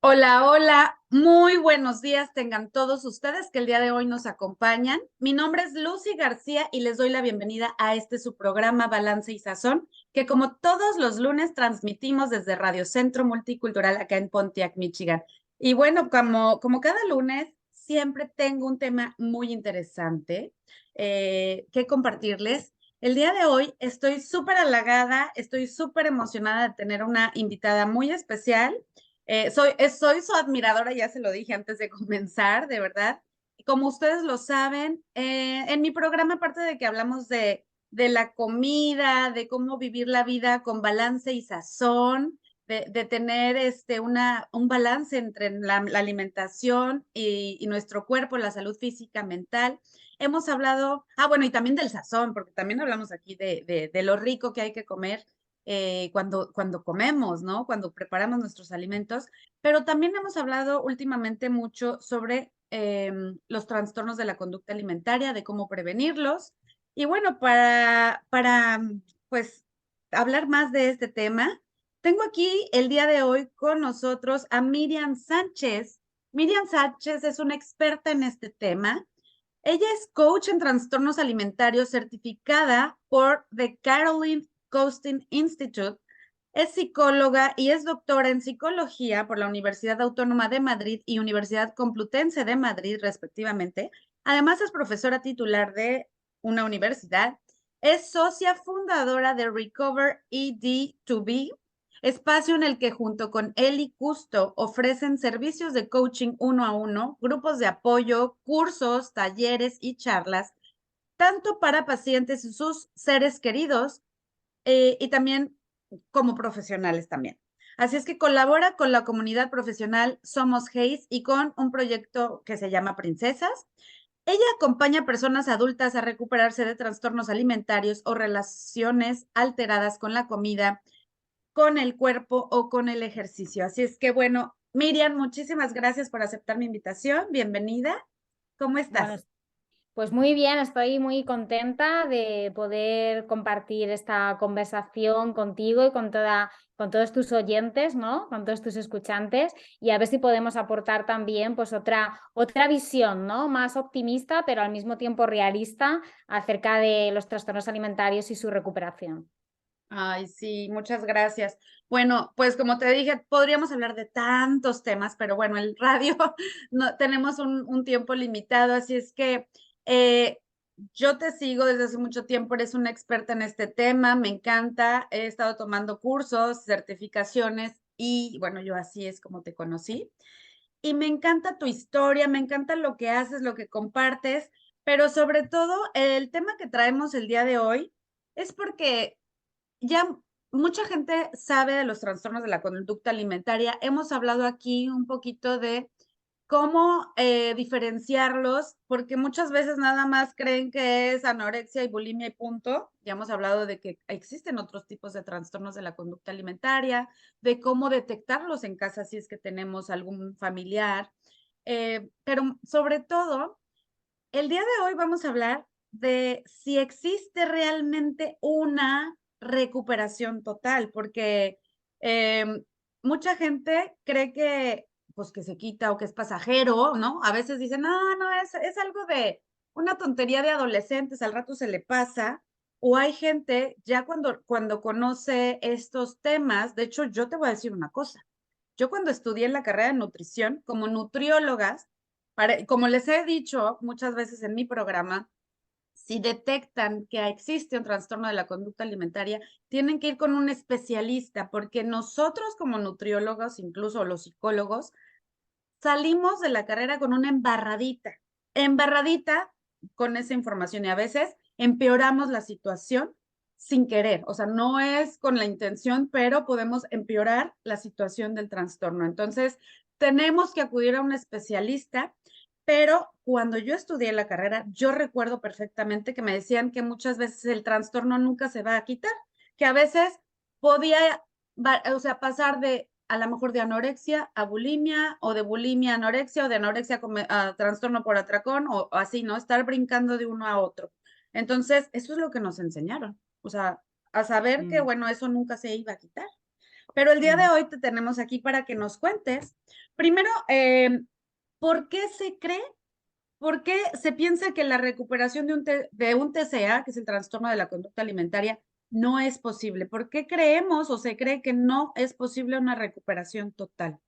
Hola, hola, muy buenos días tengan todos ustedes que el día de hoy nos acompañan. Mi nombre es Lucy García y les doy la bienvenida a su programa Balance y Sazón, que como todos los lunes transmitimos desde Radio Centro Multicultural acá en Pontiac, Michigan. Y bueno, como cada lunes, siempre tengo un tema muy interesante que compartirles. El día de hoy estoy súper halagada, estoy súper emocionada de tener una invitada muy especial. Soy su admiradora, ya se lo dije antes de comenzar, de verdad. Y como ustedes lo saben, en mi programa, aparte de que hablamos de la comida, de cómo vivir la vida con balance y sazón, de tener un balance entre la alimentación y nuestro cuerpo, la salud física, mental. Hemos hablado, bueno, y también del sazón, porque también hablamos aquí de lo rico que hay que comer cuando comemos, ¿no? Cuando preparamos nuestros alimentos, pero también hemos hablado últimamente mucho sobre los trastornos de la conducta alimentaria, de cómo prevenirlos. Y bueno, pues, hablar más de este tema, tengo aquí el día de hoy con nosotros a Miriam Sánchez. Miriam Sánchez es una experta en este tema. Ella es coach en trastornos alimentarios certificada por The Caroline Costin Institute. Es psicóloga y es doctora en psicología por la Universidad Autónoma de Madrid y Universidad Complutense de Madrid, respectivamente. Además, es profesora titular de una universidad. Es socia fundadora de Recover ED2B, espacio en el que junto con Eli Custo ofrecen servicios de coaching uno a uno, grupos de apoyo, cursos, talleres y charlas, tanto para pacientes y sus seres queridos, y también como profesionales también. Así es que colabora con la comunidad profesional Somos Hayes y con un proyecto que se llama Princesas. Ella acompaña a personas adultas a recuperarse de trastornos alimentarios o relaciones alteradas con la comida, con el cuerpo o con el ejercicio. Así es que bueno, Miriam, muchísimas gracias por aceptar mi invitación. Bienvenida. ¿Cómo Bueno, estás? pues muy bien, estoy muy contenta de poder compartir esta conversación contigo y con todos tus oyentes, ¿no? Con todos tus escuchantes y a ver si podemos aportar también pues otra visión, ¿no? Más optimista, pero al mismo tiempo realista acerca de los trastornos alimentarios y su recuperación. Ay, sí, muchas gracias. Bueno, pues como te dije, podríamos hablar de tantos temas, pero bueno, el radio no tenemos un tiempo limitado, así es que eh, yo te sigo desde hace mucho tiempo, eres una experta en este tema, me encanta, he estado tomando cursos, certificaciones y bueno, yo así es como te conocí. Y me encanta tu historia, me encanta lo que haces, lo que compartes, pero sobre todo el tema que traemos el día de hoy es porque ya mucha gente sabe de los trastornos de la conducta alimentaria. Hemos hablado aquí un poquito de cómo diferenciarlos, porque muchas veces nada más creen que es anorexia y bulimia y punto. Ya hemos hablado de que existen otros tipos de trastornos de la conducta alimentaria, de cómo detectarlos en casa si es que tenemos algún familiar. Pero sobre todo, el día de hoy vamos a hablar de si existe realmente una recuperación total, porque mucha gente cree que, pues, que se quita o que es pasajero, ¿no? A veces dicen, no, no, es algo de una tontería de adolescentes, al rato se le pasa. O hay gente, ya cuando conoce estos temas, de hecho, yo te voy a decir una cosa. Yo cuando estudié en la carrera de nutrición, como nutriólogas, como les he dicho muchas veces en mi programa, si detectan que existe un trastorno de la conducta alimentaria, tienen que ir con un especialista, porque nosotros como nutriólogos, incluso los psicólogos, salimos de la carrera con una embarradita con esa información y a veces empeoramos la situación sin querer, o sea, no es con la intención, pero podemos empeorar la situación del trastorno. Entonces, tenemos que acudir a un especialista, pero cuando yo estudié la carrera, yo recuerdo perfectamente que me decían que muchas veces el trastorno nunca se va a quitar, que a veces podía, o sea, pasar de a lo mejor de anorexia a bulimia o de bulimia a anorexia o de anorexia a trastorno por atracón o así, ¿no? Estar brincando de uno a otro. Entonces, eso es lo que nos enseñaron, o sea, a saber que, Mm. bueno, eso nunca se iba a quitar. Pero el día de hoy te tenemos aquí para que nos cuentes, primero, ¿por qué se cree, por qué se piensa que la recuperación de un TCA, que es el trastorno de la conducta alimentaria, no es posible? ¿Por qué creemos o se cree que no es posible una recuperación total?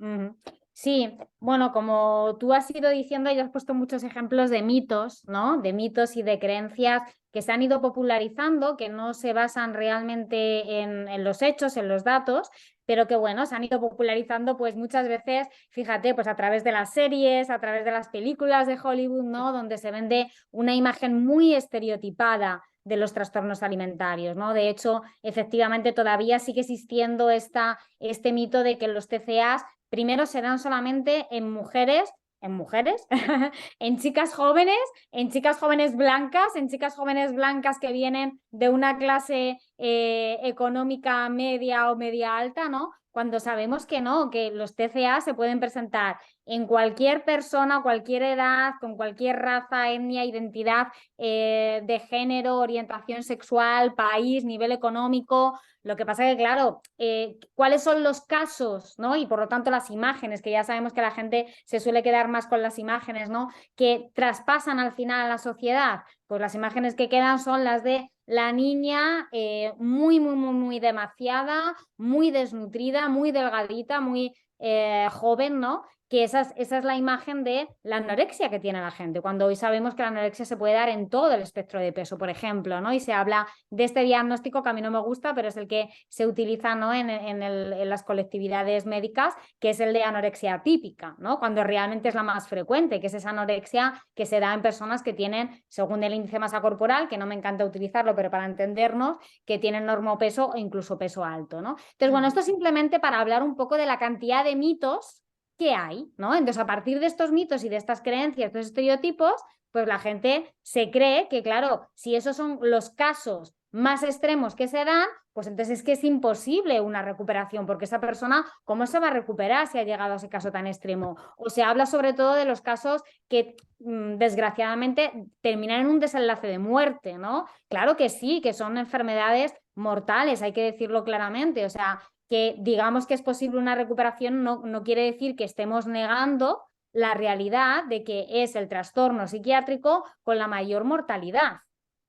Ujú. Sí, bueno, como tú has ido diciendo, y has puesto muchos ejemplos de mitos, ¿no? De mitos y de creencias que se han ido popularizando, que no se basan realmente en los hechos, en los datos, pero que, bueno, se han ido popularizando pues muchas veces, fíjate, pues a través de las series, a través de las películas de Hollywood, ¿no? Donde se vende una imagen muy estereotipada de los trastornos alimentarios, ¿no? De hecho, efectivamente, todavía sigue existiendo este mito de que los TCAs primero se dan solamente en mujeres, en chicas jóvenes blancas que vienen de una clase económica media o media alta, ¿no? Cuando sabemos que no, que los TCA se pueden presentar en cualquier persona, cualquier edad, con cualquier raza, etnia, identidad de género, orientación sexual, país, nivel económico. Lo que pasa que, claro, ¿cuáles son los casos, ¿no? Y por lo tanto las imágenes, que ya sabemos que la gente se suele quedar más con las imágenes, ¿no? Que traspasan al final a la sociedad. Pues las imágenes que quedan son las de la niña muy demasiada, muy desnutrida, muy delgadita, muy joven, ¿no? Que esa es la imagen de la anorexia que tiene la gente, cuando hoy sabemos que la anorexia se puede dar en todo el espectro de peso, por ejemplo, ¿no? Y se habla de este diagnóstico que a mí no me gusta, pero es el que se utiliza, ¿no? en las colectividades médicas, que es el de anorexia típica, ¿no? Cuando realmente es la más frecuente, que es esa anorexia que se da en personas que tienen, según el índice de masa corporal, que no me encanta utilizarlo, pero para entendernos, que tienen normopeso o incluso peso alto, ¿no? Entonces, bueno, esto simplemente para hablar un poco de la cantidad de mitos que hay, ¿no? Entonces, a partir de estos mitos y de estas creencias, de estos estereotipos, pues la gente se cree que, claro, si esos son los casos más extremos que se dan, pues entonces es que es imposible una recuperación, porque esa persona, ¿cómo se va a recuperar si ha llegado a ese caso tan extremo? O se habla sobre todo de los casos que desgraciadamente terminan en un desenlace de muerte, ¿no? Claro que sí, que son enfermedades mortales, hay que decirlo claramente, o sea, que digamos que es posible una recuperación no quiere decir que estemos negando la realidad de que es el trastorno psiquiátrico con la mayor mortalidad,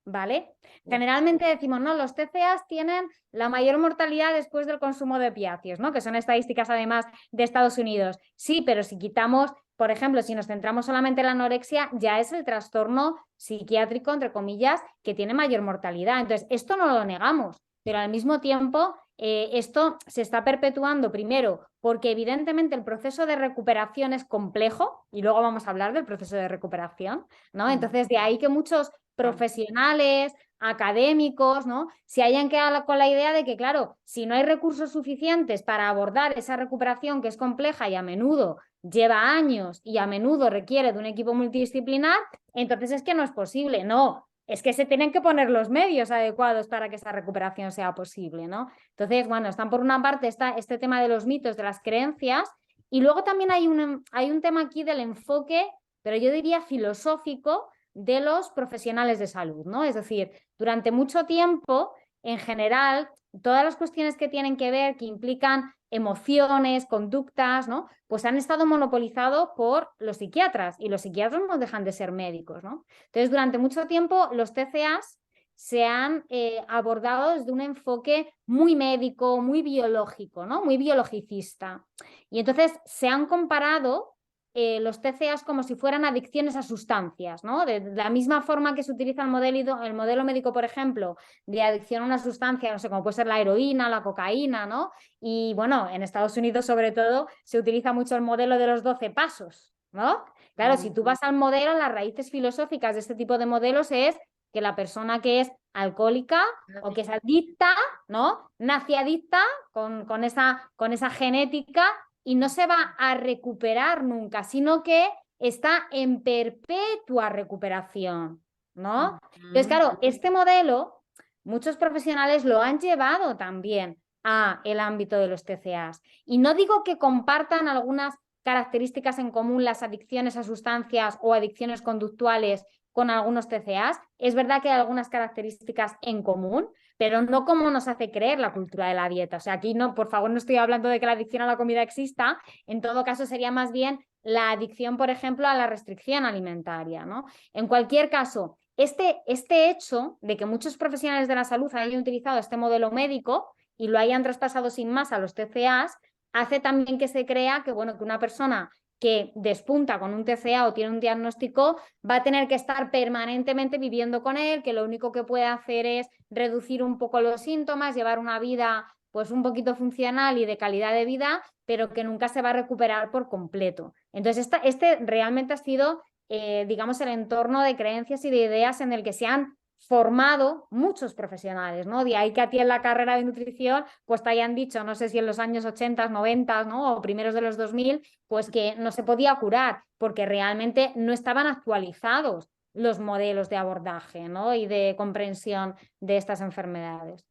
¿vale? Generalmente decimos, no, los TCAs tienen la mayor mortalidad después del consumo de opiáceos, ¿no? Que son estadísticas además de Estados Unidos. Sí, pero si quitamos, por ejemplo, si nos centramos solamente en la anorexia, ya es el trastorno psiquiátrico, entre comillas, que tiene mayor mortalidad. Entonces, esto no lo negamos, pero al mismo tiempo esto se está perpetuando primero porque evidentemente el proceso de recuperación es complejo y luego vamos a hablar del proceso de recuperación, ¿no? Entonces de ahí que muchos profesionales, académicos, ¿no? Se hayan quedado con la idea de que, claro, si no hay recursos suficientes para abordar esa recuperación que es compleja y a menudo lleva años y a menudo requiere de un equipo multidisciplinar, entonces es que no es posible, no. Es que se tienen que poner los medios adecuados para que esa recuperación sea posible, ¿no? Entonces, bueno, están por una parte este tema de los mitos, de las creencias, y luego también hay un tema aquí del enfoque, pero yo diría filosófico, de los profesionales de salud, ¿no? Es decir, durante mucho tiempo, en general, todas las cuestiones que tienen que ver, que implican emociones, conductas, ¿no? Pues han estado monopolizados por los psiquiatras y los psiquiatras no dejan de ser médicos, ¿no? Entonces, durante mucho tiempo los TCAs se han abordado desde un enfoque muy médico, muy biológico, ¿no? Muy biologicista. Y entonces se han comparado los TCAs como si fueran adicciones a sustancias, ¿no? De la misma forma que se utiliza el modelo médico, por ejemplo, de adicción a una sustancia, no sé, como puede ser la heroína, la cocaína, ¿no? Y bueno, en Estados Unidos sobre todo se utiliza mucho el modelo de los 12 pasos, ¿no? Claro, si tú vas al modelo, las raíces filosóficas de este tipo de modelos es que la persona que es alcohólica o que es adicta, ¿no? Nace adicta con esa genética y no se va a recuperar nunca, sino que está en perpetua recuperación, ¿no? Entonces, claro, este modelo, muchos profesionales lo han llevado también a el ámbito de los TCAs. Y no digo que compartan algunas características en común las adicciones a sustancias o adicciones conductuales con algunos TCAs. Es verdad que hay algunas características en común, pero no como nos hace creer la cultura de la dieta. O sea, aquí no, por favor, no estoy hablando de que la adicción a la comida exista, en todo caso sería más bien la adicción, por ejemplo, a la restricción alimentaria, ¿no? En cualquier caso, este hecho de que muchos profesionales de la salud hayan utilizado este modelo médico y lo hayan traspasado sin más a los TCAs, hace también que se crea que, bueno, que una persona que despunta con un TCA o tiene un diagnóstico va a tener que estar permanentemente viviendo con él, que lo único que puede hacer es reducir un poco los síntomas, llevar una vida pues un poquito funcional y de calidad de vida, pero que nunca se va a recuperar por completo. Entonces, este realmente ha sido, digamos, el entorno de creencias y de ideas en el que se han formado muchos profesionales, ¿no? De ahí que a ti en la carrera de nutrición, pues te hayan dicho, no sé si en los años 80, 90, ¿no? O primeros de los 2000, pues que no se podía curar, porque realmente no estaban actualizados los modelos de abordaje, ¿no? Y de comprensión de estas enfermedades.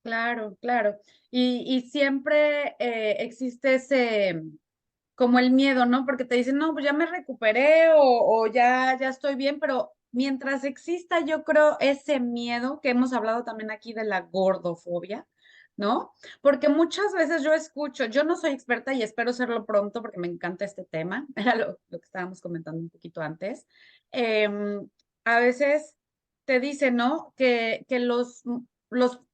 Claro, claro. Y siempre existe ese, como el miedo, ¿no? Porque te dicen, no, pues ya me recuperé o ya estoy bien, pero mientras exista, yo creo, ese miedo que hemos hablado también aquí de la gordofobia, ¿no? Porque muchas veces yo escucho, yo no soy experta y espero serlo pronto porque me encanta este tema, era lo que estábamos comentando un poquito antes. A veces te dicen, ¿no? Que los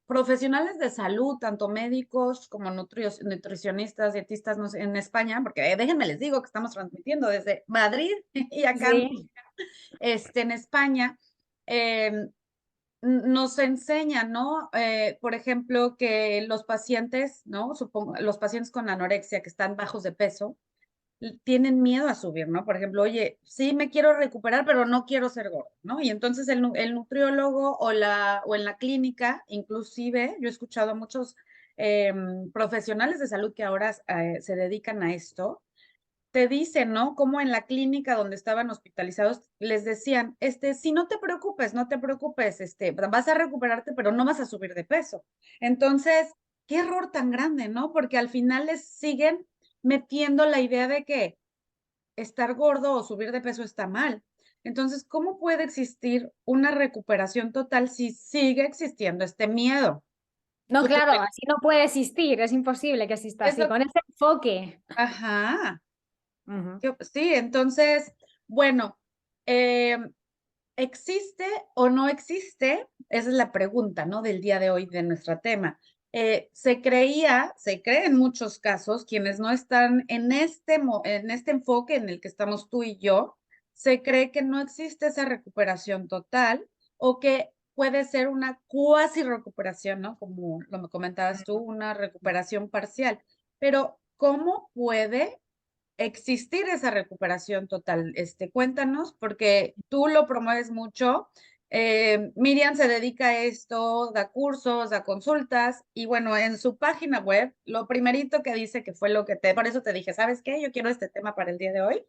profesionales de salud, tanto médicos como nutricionistas, dietistas no sé, en España, porque déjenme les digo que estamos transmitiendo desde Madrid y acá Sí. en España, eh, nos enseñan, ¿no? Por ejemplo, que los pacientes, ¿no? Supongo, los pacientes con anorexia que están bajos de peso, tienen miedo a subir, ¿no? Por ejemplo, oye, sí me quiero recuperar, pero no quiero ser gordo, ¿no? Y entonces el nutriólogo o en la clínica, inclusive, yo he escuchado a muchos profesionales de salud que ahora se dedican a esto, te dicen, ¿no? Como en la clínica donde estaban hospitalizados, les decían, si no te preocupes, no te preocupes, vas a recuperarte, pero no vas a subir de peso. Entonces, qué error tan grande, ¿no? Porque al final les siguen metiendo la idea de que estar gordo o subir de peso está mal. Entonces, ¿cómo puede existir una recuperación total si sigue existiendo este miedo? No, ¿Tú qué claro, opinas? así no puede existir, es imposible que exista Es así, lo, con ese enfoque. ajá, Ujú. sí, entonces, bueno, eh, ¿existe o no existe? Esa es la pregunta, ¿no? Del día de hoy de nuestro tema. Se cree en muchos casos, quienes no están en este enfoque en el que estamos tú y yo, se cree que no existe esa recuperación total o que puede ser una cuasi recuperación, ¿no? Como lo comentabas tú, una recuperación parcial. Pero, ¿cómo puede existir esa recuperación total? Cuéntanos, porque tú lo promueves mucho. Miriam se dedica a esto, da cursos, da consultas y bueno, en su página web, lo primerito que dice que fue por eso te dije, ¿sabes qué? Yo quiero este tema para el día de hoy.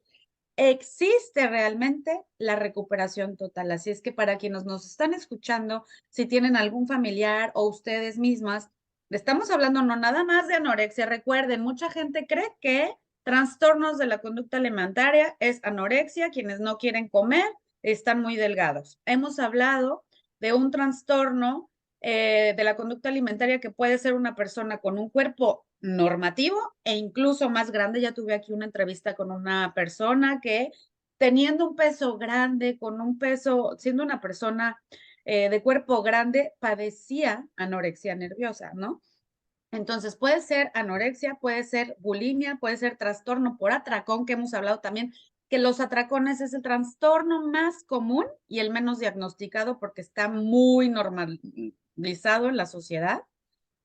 Existe realmente la recuperación total. Así es que para quienes nos están escuchando, si tienen algún familiar o ustedes mismas, estamos hablando no nada más de anorexia. Recuerden, mucha gente cree que trastornos de la conducta alimentaria es anorexia, quienes no quieren comer están muy delgados. Hemos hablado de un trastorno de la conducta alimentaria que puede ser una persona con un cuerpo normativo e incluso más grande. Ya tuve aquí una entrevista con una persona que teniendo un peso grande, con un peso, siendo una persona de cuerpo grande, padecía anorexia nerviosa, ¿no? Entonces puede ser anorexia, puede ser bulimia, puede ser trastorno por atracón, que hemos hablado también, que los atracones es el trastorno más común y el menos diagnosticado porque está muy normalizado en la sociedad.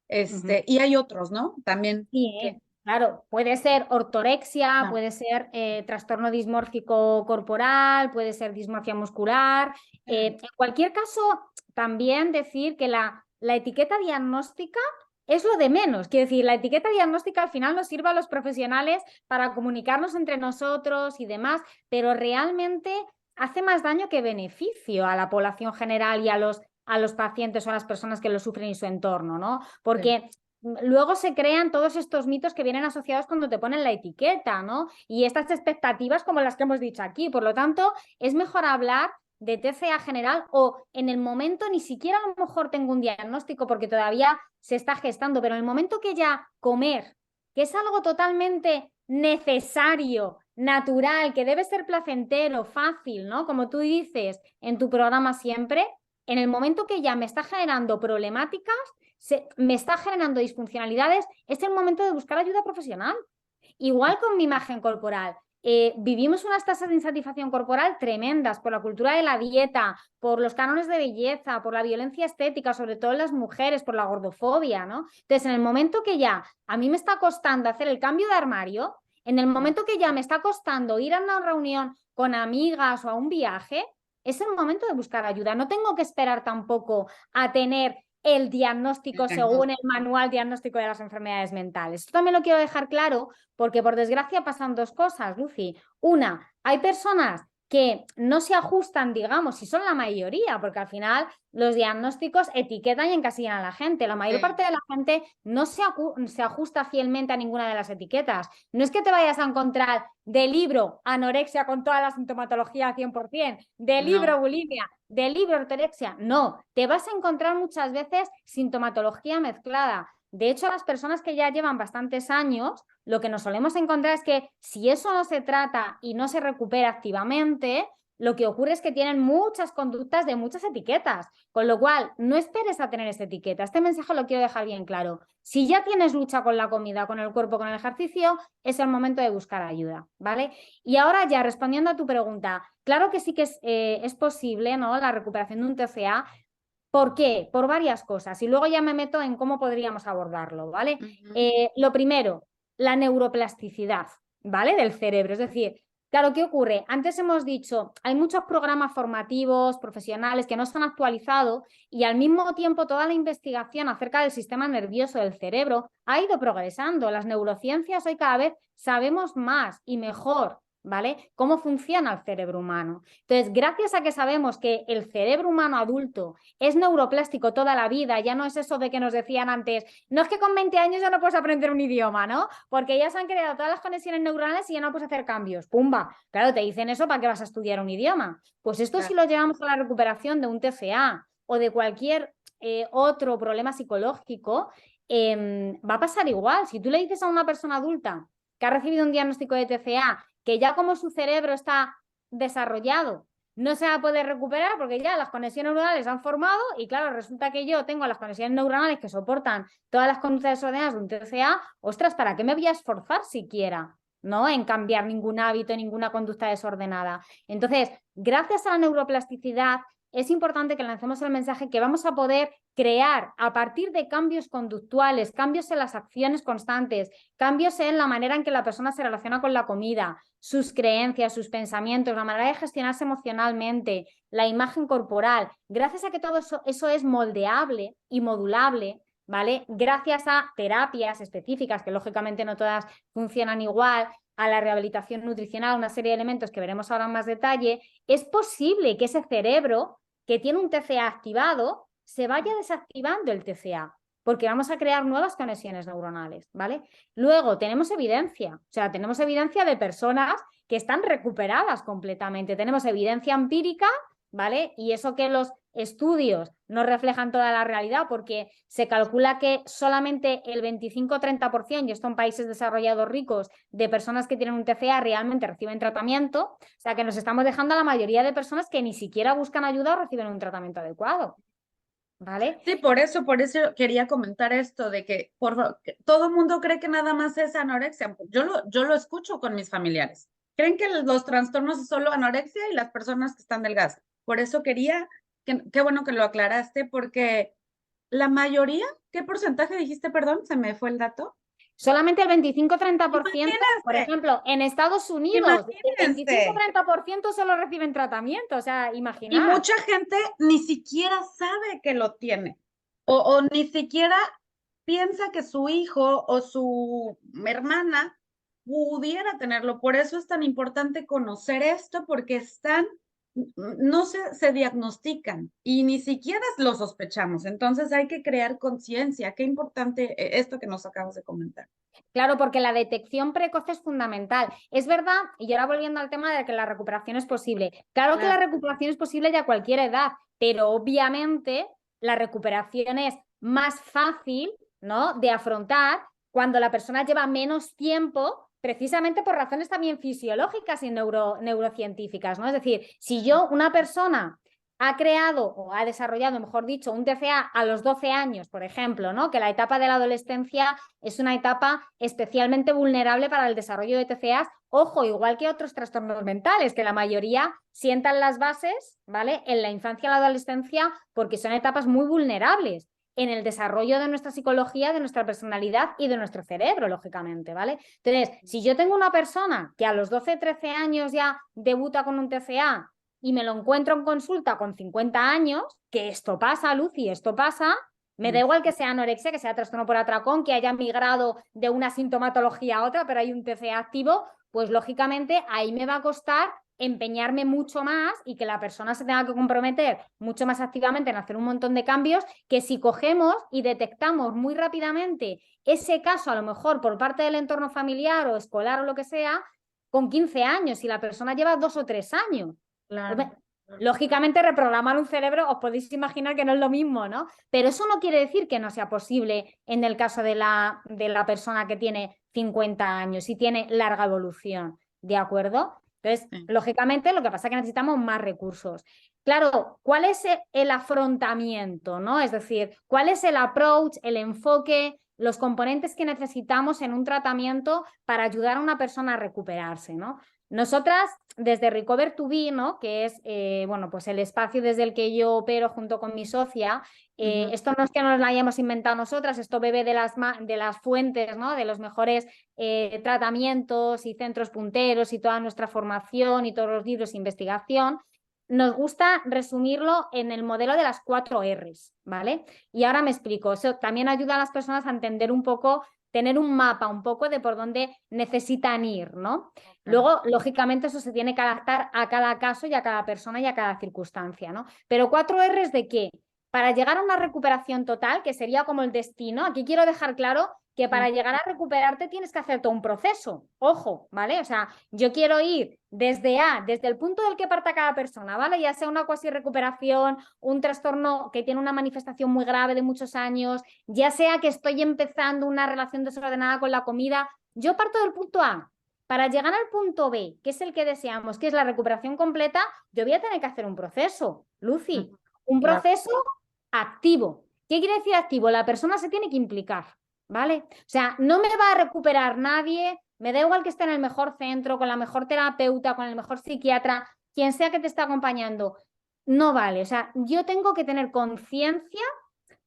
Ujú. Y hay otros, ¿no? También Sí, que, claro, puede ser ortorexia, ah, puede ser trastorno dismórfico corporal, puede ser dismorfia muscular. En cualquier caso, también decir que la etiqueta diagnóstica es lo de menos. Quiero decir, la etiqueta diagnóstica al final nos sirve a los profesionales para comunicarnos entre nosotros y demás, pero realmente hace más daño que beneficio a la población general y a los pacientes o a las personas que lo sufren y su entorno, ¿no? sí, Porque luego se crean todos estos mitos que vienen asociados cuando te ponen la etiqueta, ¿no? Y estas expectativas como las que hemos dicho aquí. Por lo tanto, es mejor hablar de TCA general o en el momento ni siquiera a lo mejor tengo un diagnóstico porque todavía se está gestando, pero en el momento que ya comer, que es algo totalmente necesario, natural, que debe ser placentero, fácil, ¿no? Como tú dices en tu programa siempre, en el momento que ya me está generando problemáticas, me está generando disfuncionalidades, es el momento de buscar ayuda profesional. Igual con mi imagen corporal. Vivimos unas tasas de insatisfacción corporal tremendas por la cultura de la dieta, por los cánones de belleza, por la violencia estética, sobre todo en las mujeres, por la gordofobia, ¿no? Entonces, en el momento que ya a mí me está costando hacer el cambio de armario, en el momento que ya me está costando ir a una reunión con amigas o a un viaje, es el momento de buscar ayuda. No tengo que esperar tampoco a tener el diagnóstico según el manual diagnóstico de las enfermedades mentales. Esto también lo quiero dejar claro porque por desgracia pasan dos cosas, Lucy. Una, hay personas que no se ajustan, digamos, y son la mayoría, porque al final los diagnósticos etiquetan y encasillan a la gente. La mayor parte de la gente no se ajusta fielmente a ninguna de las etiquetas. No es que te vayas a encontrar de libro anorexia con toda la sintomatología al 100%, de libro bulimia, de libro ortorexia. No, te vas a encontrar muchas veces sintomatología mezclada. De hecho, las personas que ya llevan bastantes años, lo que nos solemos encontrar es que si eso no se trata y no se recupera activamente, lo que ocurre es que tienen muchas conductas de muchas etiquetas, con lo cual no esperes a tener esa etiqueta. Este mensaje lo quiero dejar bien claro. Si ya tienes lucha con la comida, con el cuerpo, con el ejercicio, es el momento de buscar ayuda, ¿vale? Y ahora ya respondiendo a tu pregunta, claro que sí que es posible, ¿no?, la recuperación de un TCA. ¿Por qué? Por varias cosas. Y luego ya me meto en cómo podríamos abordarlo, ¿vale? Lo primero, la neuroplasticidad, ¿vale? Del cerebro. Es decir, claro, ¿qué ocurre? Antes hemos dicho, hay muchos programas formativos, profesionales que no se han actualizado y al mismo tiempo toda la investigación acerca del sistema nervioso del cerebro ha ido progresando. Las neurociencias hoy cada vez sabemos más y mejor, ¿vale? Cómo funciona el cerebro humano. Entonces, gracias a que sabemos que el cerebro humano adulto es neuroplástico toda la vida, ya no es eso de que nos decían antes, no es que con 20 años ya no puedes aprender un idioma, ¿no? Porque ya se han creado todas las conexiones neuronales y ya no puedes hacer cambios. ¡Pumba! Claro, te dicen eso para que vas a estudiar un idioma. Pues esto si lo llevamos a la recuperación de un TCA o de cualquier otro problema psicológico, va a pasar igual. Si tú le dices a una persona adulta que ha recibido un diagnóstico de TCA, que ya como su cerebro está desarrollado, no se va a poder recuperar porque ya las conexiones neuronales han formado y claro, resulta que yo tengo las conexiones neuronales que soportan todas las conductas desordenadas de un TCA, ostras, ¿para qué me voy a esforzar siquiera? ¿No? En cambiar ningún hábito, ninguna conducta desordenada. Entonces, gracias a la neuroplasticidad, es importante que lancemos el mensaje que vamos a poder crear a partir de cambios conductuales, cambios en las acciones constantes, cambios en la manera en que la persona se relaciona con la comida, sus creencias, sus pensamientos, la manera de gestionarse emocionalmente, la imagen corporal. Gracias a que todo eso es moldeable y modulable, ¿vale? Gracias a terapias específicas, que lógicamente no todas funcionan igual, a la rehabilitación nutricional, una serie de elementos que veremos ahora en más detalle, es posible que ese cerebro que tiene un TCA activado se vaya desactivando el TCA, porque vamos a crear nuevas conexiones neuronales, ¿vale? Luego tenemos evidencia, o sea, tenemos evidencia de personas que están recuperadas completamente, tenemos evidencia empírica, ¿vale? Y eso que los estudios no reflejan toda la realidad porque se calcula que solamente el 25-30%, y esto en países desarrollados ricos, de personas que tienen un TCA realmente reciben tratamiento, o sea que nos estamos dejando a la mayoría de personas que ni siquiera buscan ayuda o reciben un tratamiento adecuado. ¿Vale? Sí, por eso quería comentar esto de que todo el mundo cree que nada más es anorexia. Yo lo escucho con mis familiares. Creen que los trastornos es solo anorexia y las personas que están delgadas. Por eso qué bueno que lo aclaraste, porque la mayoría, ¿qué porcentaje dijiste, perdón? Se me fue el dato. Solamente el 25-30%, por Imagínense, ejemplo, en Estados Unidos, el imagínense. 25-30% solo reciben tratamiento, o sea, Y imaginar. mucha gente ni siquiera sabe que lo tiene o ni siquiera piensa que su hijo o su hermana pudiera tenerlo. Por eso es tan importante conocer esto, porque están no se diagnostican y ni siquiera lo sospechamos. Entonces hay que crear conciencia. Qué importante esto que nos acabas de comentar. Claro, porque la detección precoz es fundamental. Es verdad, y ahora volviendo al tema de que la recuperación es posible. Claro que la Claro. recuperación es posible ya a cualquier edad, pero obviamente la recuperación es más fácil, ¿no?, de afrontar cuando la persona lleva menos tiempo, precisamente por razones también fisiológicas y neurocientíficas, ¿no? Es decir, si yo, una persona ha creado o ha desarrollado, mejor dicho, un TCA a los 12 años, por ejemplo, ¿no?, que la etapa de la adolescencia es una etapa especialmente vulnerable para el desarrollo de TCAs, ojo, igual que otros trastornos mentales, que la mayoría sientan las bases, ¿vale?, en la infancia y la adolescencia, porque son etapas muy vulnerables en el desarrollo de nuestra psicología, de nuestra personalidad y de nuestro cerebro, lógicamente, ¿vale? Entonces, si yo tengo una persona que a los 12, 13 años ya debuta con un TCA y me lo encuentro en consulta con 50 años, que esto pasa, Lucy, esto pasa, me da igual que sea anorexia, que sea trastorno por atracón, que haya migrado de una sintomatología a otra, pero hay un TCA activo, pues lógicamente ahí me va a costar empeñarme mucho más y que la persona se tenga que comprometer mucho más activamente en hacer un montón de cambios, que si cogemos y detectamos muy rápidamente ese caso, a lo mejor por parte del entorno familiar o escolar o lo que sea, con 15 años, si la persona lleva 2 o 3 años. Claro. Lógicamente, reprogramar un cerebro, os podéis imaginar que no es lo mismo, ¿no? Pero eso no quiere decir que no sea posible en el caso de la persona que tiene 50 años y tiene larga evolución, ¿de acuerdo? Entonces, Sí. lógicamente, lo que pasa es que necesitamos más recursos. Claro, ¿cuál es el afrontamiento, ¿no? Es decir, ¿cuál es el approach, el enfoque, los componentes que necesitamos en un tratamiento para ayudar a una persona a recuperarse, ¿no? Nosotras, desde Recover to Be, ¿no?, que es bueno, pues el espacio desde el que yo opero junto con mi socia, esto no es que nos lo hayamos inventado nosotras, esto bebe de las fuentes, ¿no?, de los mejores tratamientos y centros punteros y toda nuestra formación y todos los libros de investigación. Nos gusta resumirlo en el modelo de las 4 Rs, ¿vale? Y ahora me explico. Eso también ayuda a las personas a entender un poco, tener un mapa un poco de por dónde necesitan ir, ¿no? Luego, lógicamente, eso se tiene que adaptar a cada caso y a cada persona y a cada circunstancia, ¿no? Pero 4 Rs ¿de qué? Para llegar a una recuperación total, que sería como el destino, aquí quiero dejar claro que para llegar a recuperarte tienes que hacer todo un proceso. Ojo, ¿vale? O sea, yo quiero ir desde desde el punto del que parta cada persona, ¿vale? Ya sea una cuasi recuperación, un trastorno que tiene una manifestación muy grave de muchos años, ya sea que estoy empezando una relación desordenada con la comida, yo parto del punto A. Para llegar al punto B, que es el que deseamos, que es la recuperación completa, yo voy a tener que hacer un proceso, Lucy, un Claro. proceso activo. ¿Qué quiere decir activo? La persona se tiene que implicar, ¿vale? O sea, no me va a recuperar nadie, me da igual que esté en el mejor centro, con la mejor terapeuta, con el mejor psiquiatra, quien sea que te esté acompañando, no vale. O sea, yo tengo que tener conciencia,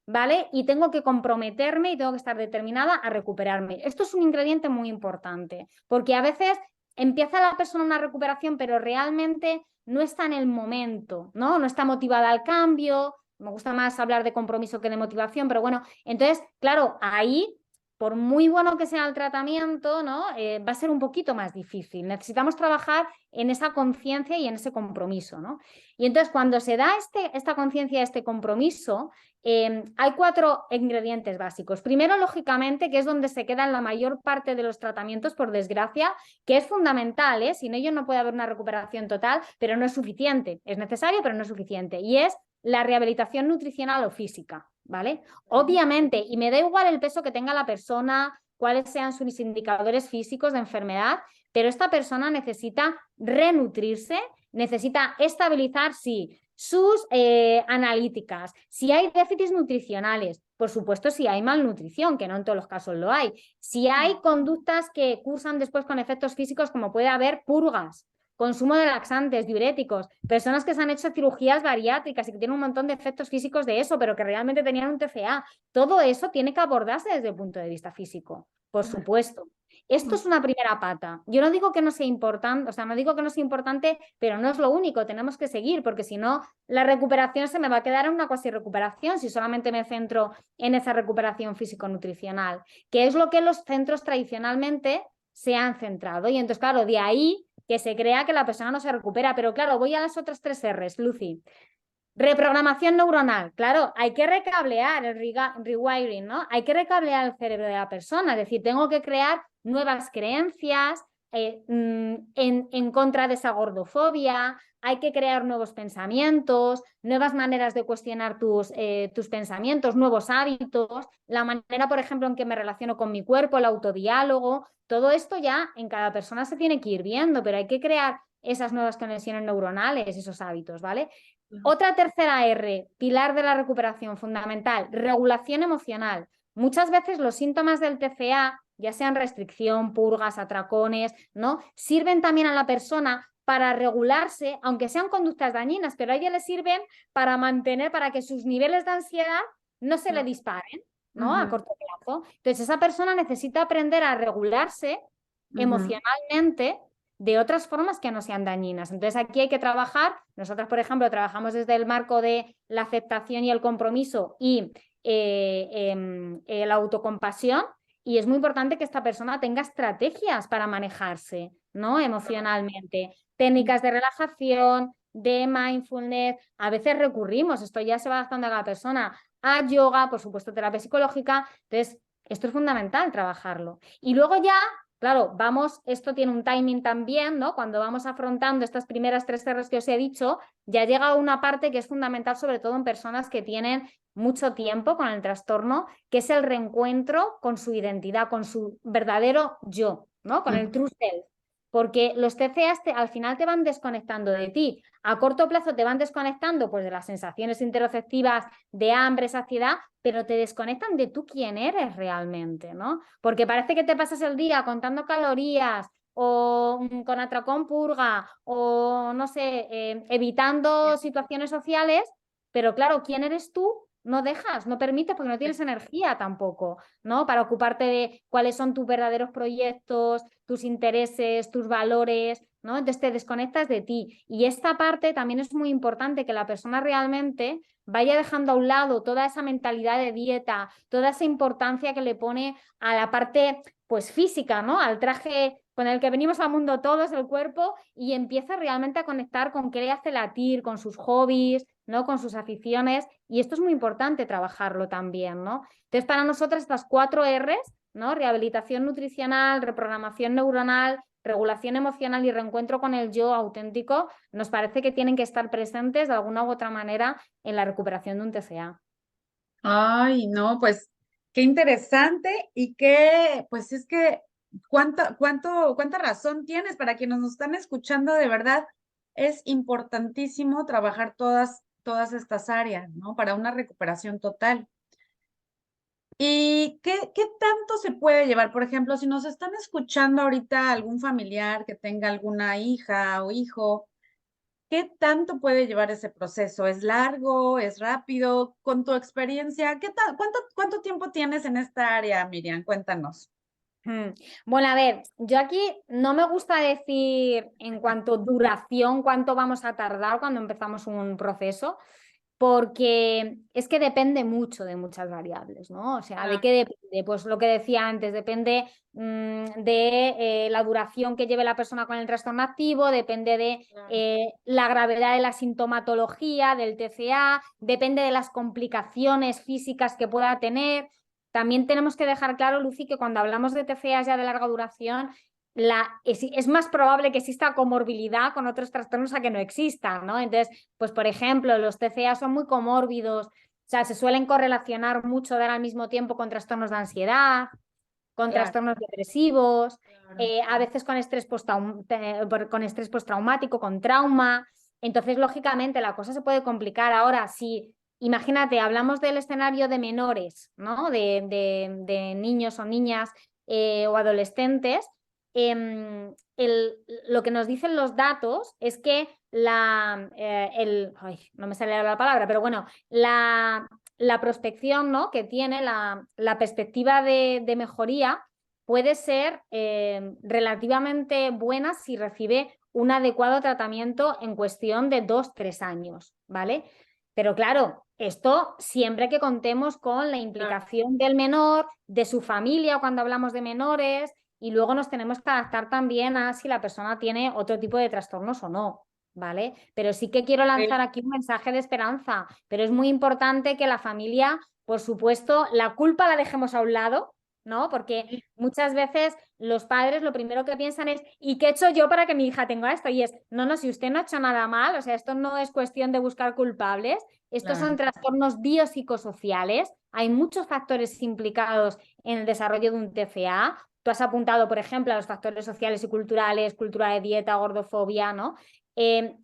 ¿vale? Y tengo que comprometerme y tengo que estar determinada a recuperarme. Esto es un ingrediente muy importante, porque a veces empieza la persona una recuperación, pero realmente no está en el momento, ¿no? No está motivada al cambio. Me gusta más hablar de compromiso que de motivación, pero bueno, entonces, claro, ahí, por muy bueno que sea el tratamiento, ¿no? Va a ser un poquito más difícil. Necesitamos trabajar en esa conciencia y en ese compromiso, ¿no? Y entonces, cuando se da esta conciencia, este compromiso, hay 4 ingredientes básicos. Primero, lógicamente, que es donde se quedan la mayor parte de los tratamientos, por desgracia, que es fundamental, ¿eh? Sin ello no puede haber una recuperación total, pero no es suficiente. Es necesario, pero no es suficiente. Y es la rehabilitación nutricional o física, ¿vale? Obviamente, y me da igual el peso que tenga la persona, cuáles sean sus indicadores físicos de enfermedad, pero esta persona necesita renutrirse, necesita estabilizar, sí, sus analíticas, si hay déficits nutricionales, por supuesto si hay malnutrición, que no en todos los casos lo hay, si hay conductas que cursan después con efectos físicos, como puede haber purgas, consumo de laxantes, diuréticos, personas que se han hecho cirugías bariátricas y que tienen un montón de efectos físicos de eso, pero que realmente tenían un TCA. Todo eso tiene que abordarse desde el punto de vista físico, por supuesto. Esto es una primera pata. Yo no digo que no sea importante, o sea, no digo que no sea importante, pero no es lo único, tenemos que seguir, porque si no, la recuperación se me va a quedar en una cuasi recuperación si solamente me centro en esa recuperación físico-nutricional, que es lo que los centros tradicionalmente se han centrado. Y entonces, claro, de ahí que se crea que la persona no se recupera. Pero claro, voy a las otras 3 R's, Lucy. Reprogramación neuronal, claro, hay que recablear el rewiring, ¿no? Hay que recablear el cerebro de la persona, es decir, tengo que crear nuevas creencias en contra de esa gordofobia, hay que crear nuevos pensamientos, nuevas maneras de cuestionar tus pensamientos, nuevos hábitos, la manera, por ejemplo, en que me relaciono con mi cuerpo, el autodiálogo, todo esto ya en cada persona se tiene que ir viendo, pero hay que crear esas nuevas conexiones neuronales, esos hábitos, ¿vale? Otra tercera R, pilar de la recuperación fundamental, regulación emocional. Muchas veces los síntomas del TCA, ya sean restricción, purgas, atracones, ¿no? Sirven también a la persona para regularse, aunque sean conductas dañinas, pero a ella le sirven para mantener, para que sus niveles de ansiedad no se le disparen, ¿no? A corto plazo. Entonces, esa persona necesita aprender a regularse emocionalmente de otras formas que no sean dañinas. Entonces aquí hay que trabajar, nosotros por ejemplo trabajamos desde el marco de la aceptación y el compromiso y la autocompasión, y es muy importante que esta persona tenga estrategias para manejarse, ¿no? Emocionalmente, técnicas de relajación, de mindfulness, a veces recurrimos, esto ya se va adaptando a cada persona, a yoga, por supuesto terapia psicológica, entonces esto es fundamental trabajarlo. Y luego ya claro, esto tiene un timing también, ¿no? Cuando vamos afrontando estas primeras 3 R's que os he dicho, ya llega una parte que es fundamental, sobre todo en personas que tienen mucho tiempo con el trastorno, que es el reencuentro con su identidad, con su verdadero yo, ¿no? Con el true self. Porque los TCAs al final te van desconectando de ti. A corto plazo te van desconectando pues, de las sensaciones interoceptivas de hambre, saciedad, pero te desconectan de tú quién eres realmente, ¿no? Porque parece que te pasas el día contando calorías o con atracón purga o, no sé, evitando situaciones sociales, pero claro, ¿quién eres tú? No dejas, no permites porque no tienes energía tampoco, ¿no? Para ocuparte de cuáles son tus verdaderos proyectos, tus intereses, tus valores, ¿no? Entonces te desconectas de ti. Y esta parte también es muy importante, que la persona realmente vaya dejando a un lado toda esa mentalidad de dieta, toda esa importancia que le pone a la parte pues física, ¿no? Al traje con el que venimos al mundo todos, el cuerpo, y empieza realmente a conectar con qué le hace latir, con sus hobbies, ¿no? Con sus aficiones, y esto es muy importante trabajarlo también, ¿no? Entonces, para nosotros estas 4 R's, ¿no? Rehabilitación nutricional, reprogramación neuronal, regulación emocional y reencuentro con el yo auténtico, nos parece que tienen que estar presentes de alguna u otra manera en la recuperación de un TCA. Ay, no, pues qué interesante y qué, pues es que cuánta razón tienes para quienes nos están escuchando, de verdad, es importantísimo trabajar todas estas áreas, ¿no? Para una recuperación total. ¿Y qué tanto se puede llevar? Por ejemplo, si nos están escuchando ahorita algún familiar que tenga alguna hija o hijo, ¿qué tanto puede llevar ese proceso? ¿Es largo? ¿Es rápido? Con tu experiencia, ¿qué tal? ¿Cuánto tiempo tienes en esta área, Miriam? Cuéntanos. Bueno, a ver, yo aquí no me gusta decir en cuanto a duración cuánto vamos a tardar cuando empezamos un proceso, porque es que depende mucho de muchas variables, ¿no? O sea, ¿de qué depende? Pues lo que decía antes, depende de la duración que lleve la persona con el trastorno activo, depende de la gravedad de la sintomatología del TCA, depende de las complicaciones físicas que pueda tener. También tenemos que dejar claro, Lucy, que cuando hablamos de TCAs ya de larga duración, es más probable que exista comorbilidad con otros trastornos a que no existan, ¿no? Entonces, pues por ejemplo, los TCA son muy comórbidos, o sea, se suelen correlacionar mucho, dar al mismo tiempo con trastornos de ansiedad, con trastornos depresivos, a veces con estrés postraumático, con trauma. Entonces, lógicamente, la cosa se puede complicar. Ahora, si imagínate, hablamos del escenario de menores, ¿no? De niños o niñas o adolescentes, lo que nos dicen los datos es que no me sale la palabra, pero bueno, la prospección, ¿no? que tiene la perspectiva de mejoría puede ser relativamente buena si recibe un adecuado tratamiento en cuestión de 2-3 años, ¿vale? Pero claro, esto siempre que contemos con la implicación del menor, de su familia cuando hablamos de menores, y luego nos tenemos que adaptar también a si la persona tiene otro tipo de trastornos o no. ¿Vale? Pero sí que quiero lanzar aquí un mensaje de esperanza, pero es muy importante que la familia, por supuesto, la culpa la dejemos a un lado, ¿no? Porque muchas veces los padres lo primero que piensan es, ¿y qué he hecho yo para que mi hija tenga esto? Y es, no, no, si usted no ha hecho nada mal, o sea, esto no es cuestión de buscar culpables, estos son Claro, trastornos biopsicosociales, hay muchos factores implicados en el desarrollo de un TCA. Tú has apuntado, por ejemplo, a los factores sociales y culturales, cultura de dieta, gordofobia, ¿no?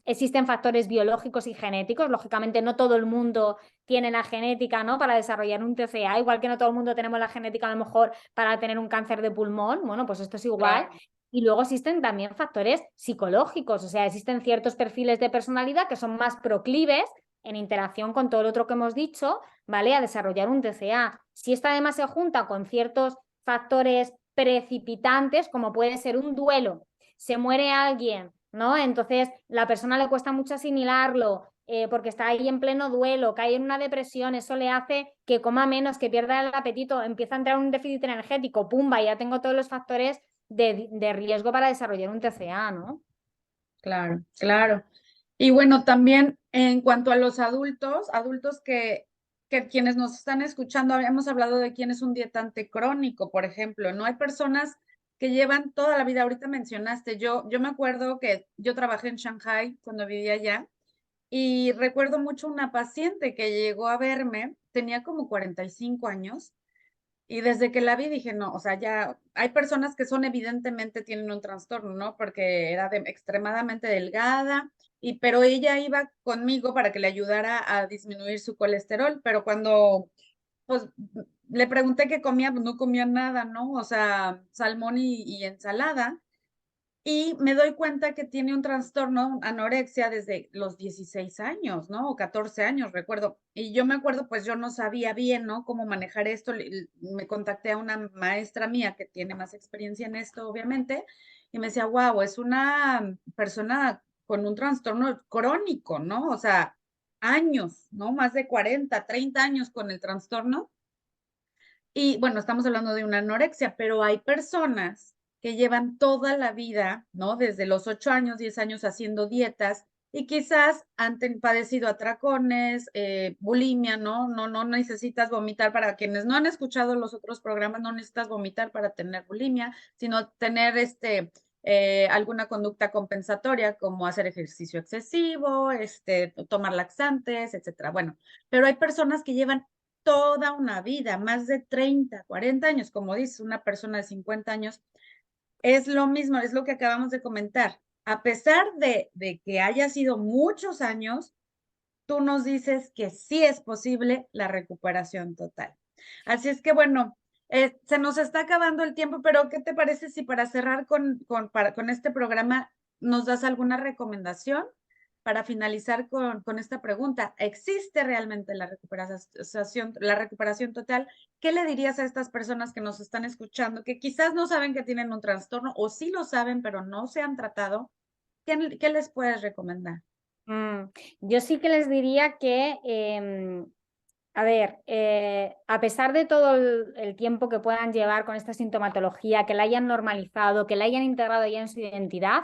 Existen factores biológicos y genéticos. Lógicamente, no todo el mundo tiene la genética, ¿no?, para desarrollar un TCA, igual que no todo el mundo tenemos la genética a lo mejor para tener un cáncer de pulmón. Bueno, pues esto es igual. claro. Y luego existen también factores psicológicos, o sea, existen ciertos perfiles de personalidad que son más proclives en interacción con todo lo otro que hemos dicho, ¿vale?, a desarrollar un TCA. Si esta además se junta con ciertos factores precipitantes, como puede ser un duelo, se muere alguien, ¿no? Entonces la persona le cuesta mucho asimilarlo, porque está ahí en pleno duelo, cae en una depresión, eso le hace que coma menos, que pierda el apetito, empieza a entrar en un déficit energético, pumba, ya tengo todos los factores de riesgo para desarrollar un TCA, ¿no? Claro, claro. Y bueno, también en cuanto a los adultos, adultos que quienes nos están escuchando, habíamos hablado de quién es un dietante crónico, por ejemplo, ¿no? Hay personas que llevan toda la vida, ahorita mencionaste, yo me acuerdo que yo trabajé en Shanghai cuando vivía allá y recuerdo mucho una paciente que llegó a verme, tenía como 45 años y desde que la vi dije: "No, o sea, ya hay personas que son evidentemente tienen un trastorno", ¿no? Porque era de extremadamente delgada pero ella iba conmigo para que le ayudara a disminuir su colesterol, pero cuando, pues, le pregunté qué comía, pues, no comía nada, ¿no? O sea, salmón y ensalada. Y me doy cuenta que tiene un trastorno, anorexia, desde los 16 años, ¿no? O 14 años, recuerdo. Y yo me acuerdo, pues, yo no sabía bien, ¿no?, cómo manejar esto. Me contacté a una maestra mía que tiene más experiencia en esto, obviamente, y me decía: "Guau, es una persona con un trastorno crónico", ¿no? O sea, años, ¿no? Más de 40, 30 años con el trastorno. Y bueno, estamos hablando de una anorexia, pero hay personas que llevan toda la vida, ¿no? Desde los 8 años, 10 años haciendo dietas y quizás han padecido atracones, bulimia, ¿no? No necesitas vomitar. Para quienes no han escuchado los otros programas, no necesitas vomitar para tener bulimia, sino tener alguna conducta compensatoria como hacer ejercicio excesivo, tomar laxantes, etcétera. Bueno, pero hay personas que llevan toda una vida, más de 30, 40 años, como dices, una persona de 50 años, es lo mismo, es lo que acabamos de comentar. A pesar de que haya sido muchos años, tú nos dices que sí es posible la recuperación total. Así es que, bueno, se nos está acabando el tiempo, pero ¿qué te parece si para cerrar con este programa nos das alguna recomendación para finalizar con esta pregunta? ¿Existe realmente la recuperación total? ¿Qué le dirías a estas personas que nos están escuchando, que quizás no saben que tienen un trastorno o sí lo saben, pero no se han tratado? ¿Qué les puedes recomendar? Mm, Yo sí que les diría que, a ver, a pesar de todo el tiempo que puedan llevar con esta sintomatología, que la hayan normalizado, que la hayan integrado ya en su identidad,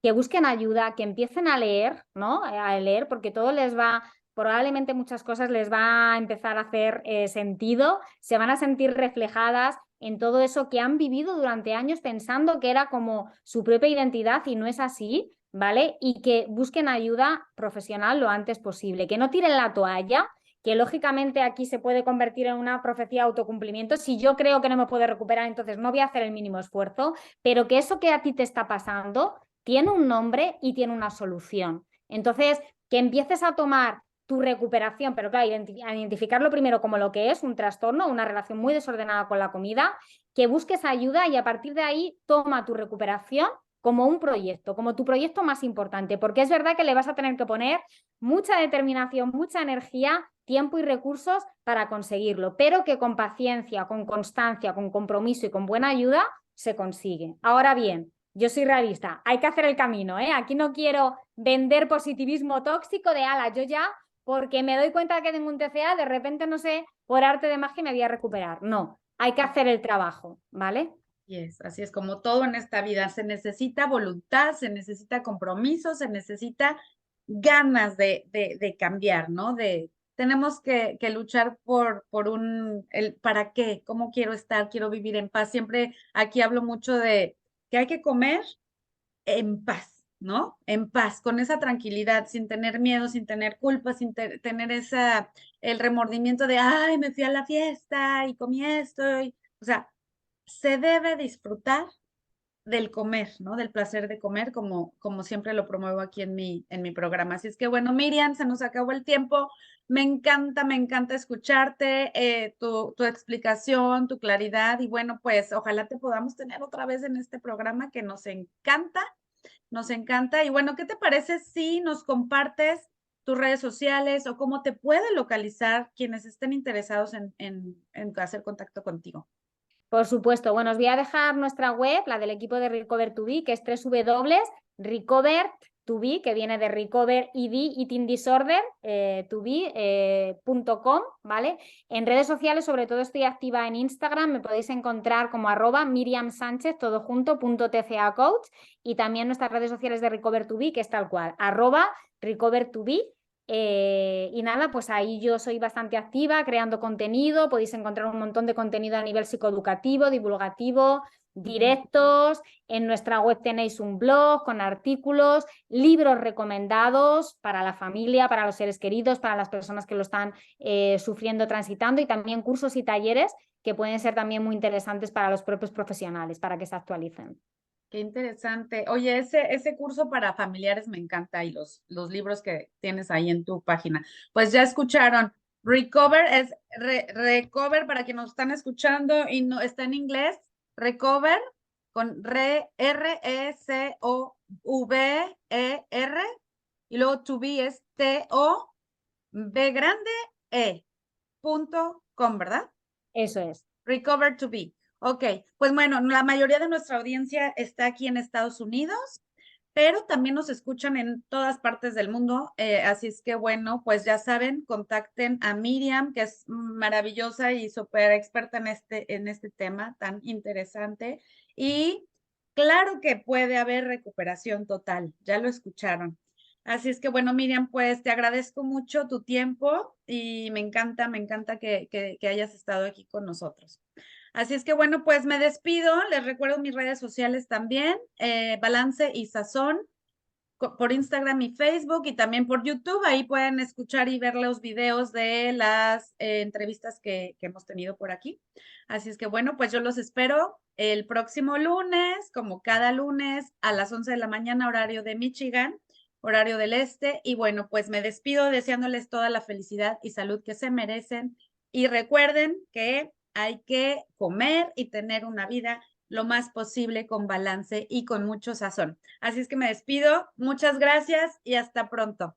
que busquen ayuda, que empiecen a leer, ¿no? A leer, porque todo les va, probablemente muchas cosas les va a empezar a hacer sentido, se van a sentir reflejadas en todo eso que han vivido durante años pensando que era como su propia identidad y no es así, ¿vale? Y que busquen ayuda profesional lo antes posible, que no tiren la toalla, que lógicamente aquí se puede convertir en una profecía de autocumplimiento. Si yo creo que no me puedo recuperar, entonces no voy a hacer el mínimo esfuerzo, pero que eso que a ti te está pasando tiene un nombre y tiene una solución. Entonces, que empieces a tomar tu recuperación, pero claro, identificarlo primero como lo que es un trastorno, una relación muy desordenada con la comida, que busques ayuda y a partir de ahí toma tu recuperación como un proyecto, como tu proyecto más importante, porque es verdad que le vas a tener que poner mucha determinación, mucha energía, tiempo y recursos para conseguirlo, pero que con paciencia, con constancia, con compromiso y con buena ayuda se consigue. Ahora bien, yo soy realista, hay que hacer el camino, ¿eh? Aquí no quiero vender positivismo tóxico de ala, yo ya, porque me doy cuenta de que tengo un TCA, de repente no sé, por arte de magia me voy a recuperar. No, hay que hacer el trabajo, ¿vale? Así es como todo en esta vida. Se necesita voluntad, se necesita compromiso, se necesita ganas de cambiar, ¿no? Tenemos que luchar el para qué, cómo quiero estar, quiero vivir en paz. Siempre aquí hablo mucho de que hay que comer en paz, ¿no? En paz, con esa tranquilidad, sin tener miedo, sin tener culpa, sin tener el remordimiento de, ay, me fui a la fiesta y comí esto. O sea, se debe disfrutar del comer, ¿no? Del placer de comer, como siempre lo promuevo aquí en mi programa. Así es que, bueno, Miriam, se nos acabó el tiempo. Me encanta escucharte, tu explicación, tu claridad y bueno, pues ojalá te podamos tener otra vez en este programa que nos encanta. Nos encanta. Y bueno, ¿qué te parece si nos compartes tus redes sociales o cómo te pueden localizar quienes estén interesados en hacer contacto contigo? Por supuesto. Bueno, os voy a dejar nuestra web, la del equipo de Recover2B, que es www.recover2b, que viene de Recover ED, Eating Disorder, .com, ¿vale? En redes sociales, sobre todo estoy activa en Instagram, me podéis encontrar como @Miriam Sánchez, todo junto, .tcacoach, y también nuestras redes sociales de Recover2B, que es tal cual, @Recover2B. Y nada, pues ahí yo soy bastante activa creando contenido, podéis encontrar un montón de contenido a nivel psicoeducativo, divulgativo, directos, en nuestra web tenéis un blog con artículos, libros recomendados para la familia, para los seres queridos, para las personas que lo están sufriendo, transitando y también cursos y talleres que pueden ser también muy interesantes para los propios profesionales, para que se actualicen. Qué interesante. Oye, ese curso para familiares me encanta y los libros que tienes ahí en tu página. Pues ya escucharon. Recover es recover para quienes nos están escuchando y no está en inglés. Recover con Recover y luego to be es TOB grande .com, ¿verdad? Eso es. Recover to be. Ok, pues bueno, la mayoría de nuestra audiencia está aquí en Estados Unidos, pero también nos escuchan en todas partes del mundo. Así es que bueno, pues ya saben, contacten a Miriam, que es maravillosa y súper experta en este tema tan interesante. Y claro que puede haber recuperación total, ya lo escucharon. Así es que bueno, Miriam, pues te agradezco mucho tu tiempo y me encanta que hayas estado aquí con nosotros. Así es que bueno, pues me despido. Les recuerdo mis redes sociales también, Balance y Sazón, por Instagram y Facebook y también por YouTube. Ahí pueden escuchar y ver los videos de las entrevistas que hemos tenido por aquí. Así es que bueno, pues yo los espero el próximo lunes, como cada lunes, a las 11 de la mañana, horario de Michigan, horario del este. Y bueno, pues me despido deseándoles toda la felicidad y salud que se merecen. Y recuerden que hay que comer y tener una vida lo más posible con balance y con mucho sazón. Así es que me despido. Muchas gracias y hasta pronto.